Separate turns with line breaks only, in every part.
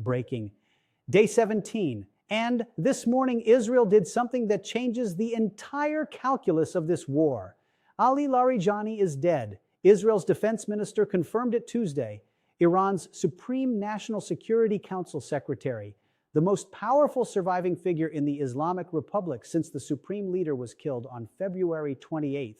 Breaking. Day 17. And this morning, Israel did something that changes the entire calculus of this war. Ali Larijani is dead. Israel's defense minister confirmed it Tuesday. Iran's Supreme National Security Council secretary, the most powerful surviving figure in the Islamic Republic since the supreme leader was killed on February 28th,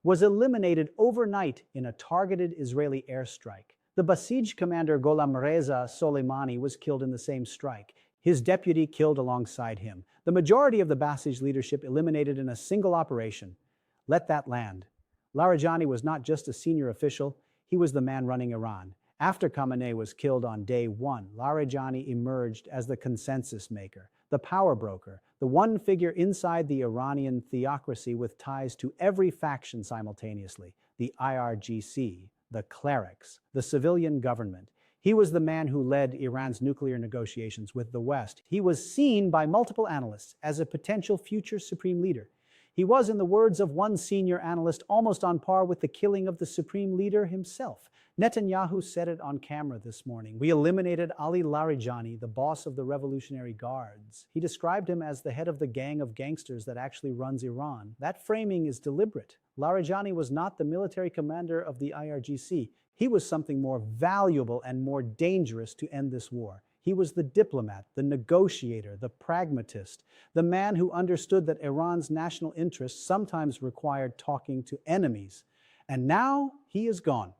was eliminated overnight in a targeted Israeli airstrike. The Basij commander Gholam Reza Soleimani was killed in the same strike. His deputy killed alongside him. The majority of the Basij leadership eliminated in a single operation. Let that land. Larijani was not just a senior official, he was the man running Iran. After Khamenei was killed on day one, Larijani emerged as the consensus maker, the power broker, the one figure inside the Iranian theocracy with ties to every faction simultaneously, the IRGC, the clerics, the civilian government. He was the man who led Iran's nuclear negotiations with the West. He was seen by multiple analysts as a potential future supreme leader. He was, in the words of one senior analyst, almost on par with the killing of the supreme leader himself. Netanyahu said it on camera this morning. We eliminated Ali Larijani, the boss of the Revolutionary Guards. He described him as the head of the gang of gangsters that actually runs Iran. That framing is deliberate. Larijani was not the military commander of the IRGC. He was something more valuable and more dangerous to end this war. He was the diplomat, the negotiator, the pragmatist, the man who understood that Iran's national interests sometimes required talking to enemies. And now he is gone.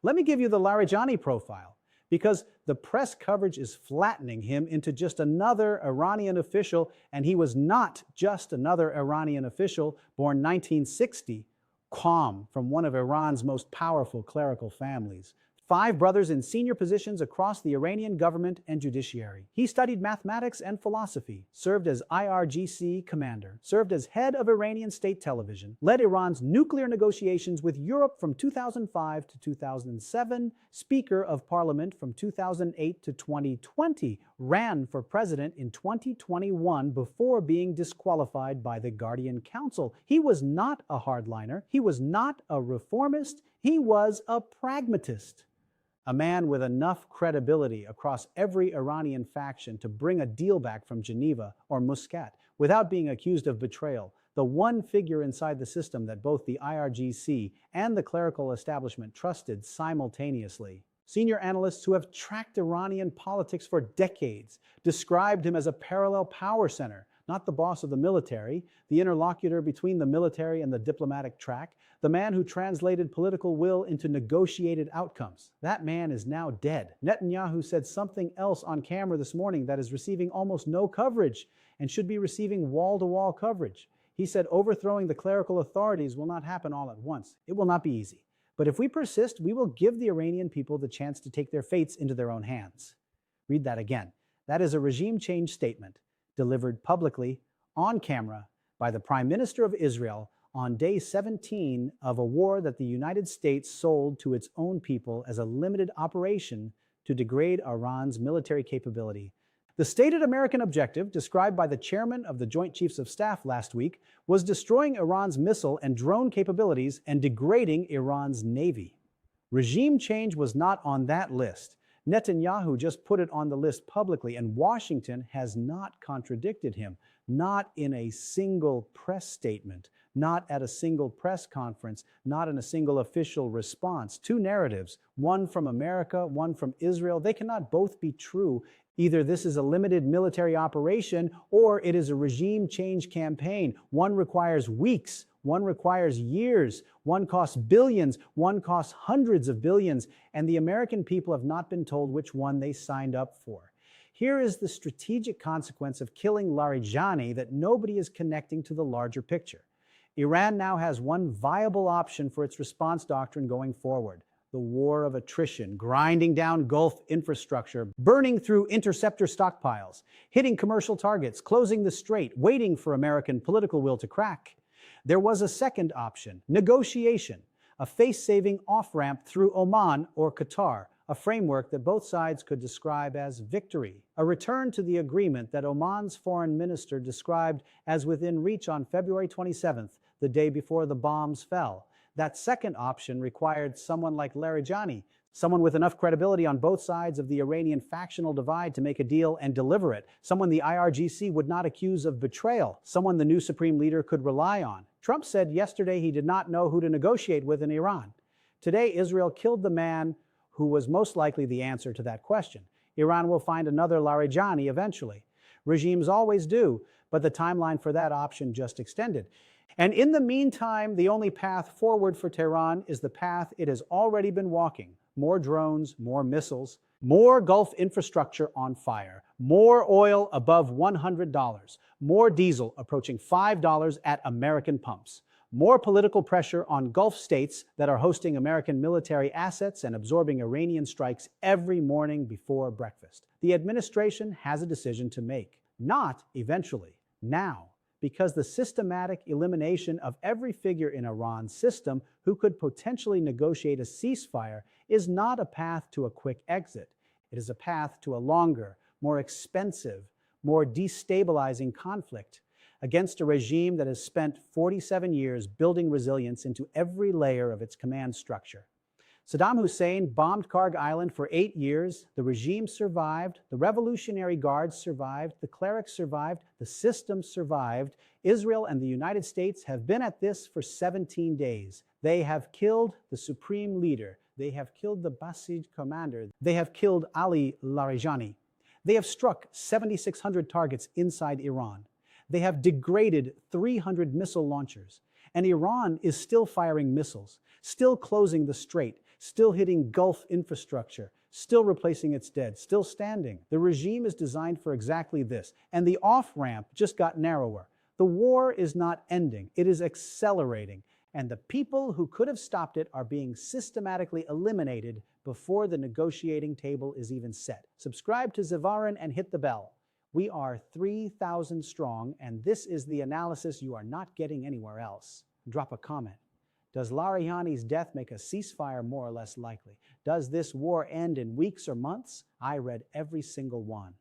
Let me give you the Larijani profile, because the press coverage is flattening him into just another Iranian official, and he was not just another Iranian official born 1960, calm, from one of Iran's most powerful clerical families. 5 brothers in senior positions across the Iranian government and judiciary. He studied mathematics and philosophy, served as IRGC commander, served as head of Iranian state television, led Iran's nuclear negotiations with Europe from 2005 to 2007, Speaker of Parliament from 2008 to 2020, ran for president in 2021 before being disqualified by the Guardian Council. He was not a hardliner. He was not a reformist. He was a pragmatist. A man with enough credibility across every Iranian faction to bring a deal back from Geneva or Muscat without being accused of betrayal. The one figure inside the system that both the IRGC and the clerical establishment trusted simultaneously. Senior analysts who have tracked Iranian politics for decades described him as a parallel power center, not the boss of the military, the interlocutor between the military and the diplomatic track, the man who translated political will into negotiated outcomes. That man is now dead. Netanyahu said something else on camera this morning that is receiving almost no coverage and should be receiving wall-to-wall coverage. He said overthrowing the clerical authorities will not happen all at once. It will not be easy. But if we persist, we will give the Iranian people the chance to take their fates into their own hands. Read that again. That is a regime change statement delivered publicly on camera by the Prime Minister of Israel on day 17 of a war that the United States sold to its own people as a limited operation to degrade Iran's military capability. The stated American objective, described by the chairman of the Joint Chiefs of Staff last week, was destroying Iran's missile and drone capabilities and degrading Iran's navy. Regime change was not on that list. Netanyahu just put it on the list publicly, and Washington has not contradicted him, not in a single press statement, not at a single press conference, not in a single official response. 2 narratives, one from America, one from Israel. They cannot both be true. Either this is a limited military operation or it is a regime change campaign. One requires weeks, one requires years, one costs billions, one costs hundreds of billions, and the American people have not been told which one they signed up for. Here is the strategic consequence of killing Larijani that nobody is connecting to the larger picture. Iran now has one viable option for its response doctrine going forward: the war of attrition, grinding down Gulf infrastructure, burning through interceptor stockpiles, hitting commercial targets, closing the strait, waiting for American political will to crack. There was a second option: negotiation, a face-saving off-ramp through Oman or Qatar, a framework that both sides could describe as victory, a return to the agreement that Oman's foreign minister described as within reach on February 27th, the day before the bombs fell. That second option required someone like Larijani, Someone with enough credibility on both sides of the Iranian factional divide to make a deal and deliver it. Someone the IRGC would not accuse of betrayal. Someone the new supreme leader could rely on. Trump said yesterday he did not know who to negotiate with in Iran. Today, Israel killed the man who was most likely the answer to that question. Iran will find another Larijani eventually. Regimes always do, but the timeline for that option just extended. And in the meantime, the only path forward for Tehran is the path it has already been walking. More drones, more missiles, more Gulf infrastructure on fire, more oil above $100, more diesel approaching $5 at American pumps, more political pressure on Gulf states that are hosting American military assets and absorbing Iranian strikes every morning before breakfast. The administration has a decision to make. Not eventually, now. Because the systematic elimination of every figure in Iran's system who could potentially negotiate a ceasefire is not a path to a quick exit. It is a path to a longer, more expensive, more destabilizing conflict against a regime that has spent 47 years building resilience into every layer of its command structure. Saddam Hussein bombed Karg Island for 8 years. The regime survived. The Revolutionary Guards survived. The clerics survived. The system survived. Israel and the United States have been at this for 17 days. They have killed the supreme leader. They have killed the Basij commander. They have killed Ali Larijani. They have struck 7,600 targets inside Iran. They have degraded 300 missile launchers. And Iran is still firing missiles, still closing the strait, still hitting Gulf infrastructure, still replacing its dead, still standing. The regime is designed for exactly this, and the off-ramp just got narrower. The war is not ending, it is accelerating, and the people who could have stopped it are being systematically eliminated before the negotiating table is even set. Subscribe to Zivarin and hit the bell. We are 3,000 strong, and this is the analysis you are not getting anywhere else. Drop a comment. Does Larijani's death make a ceasefire more or less likely? Does this war end in weeks or months? I read every single one.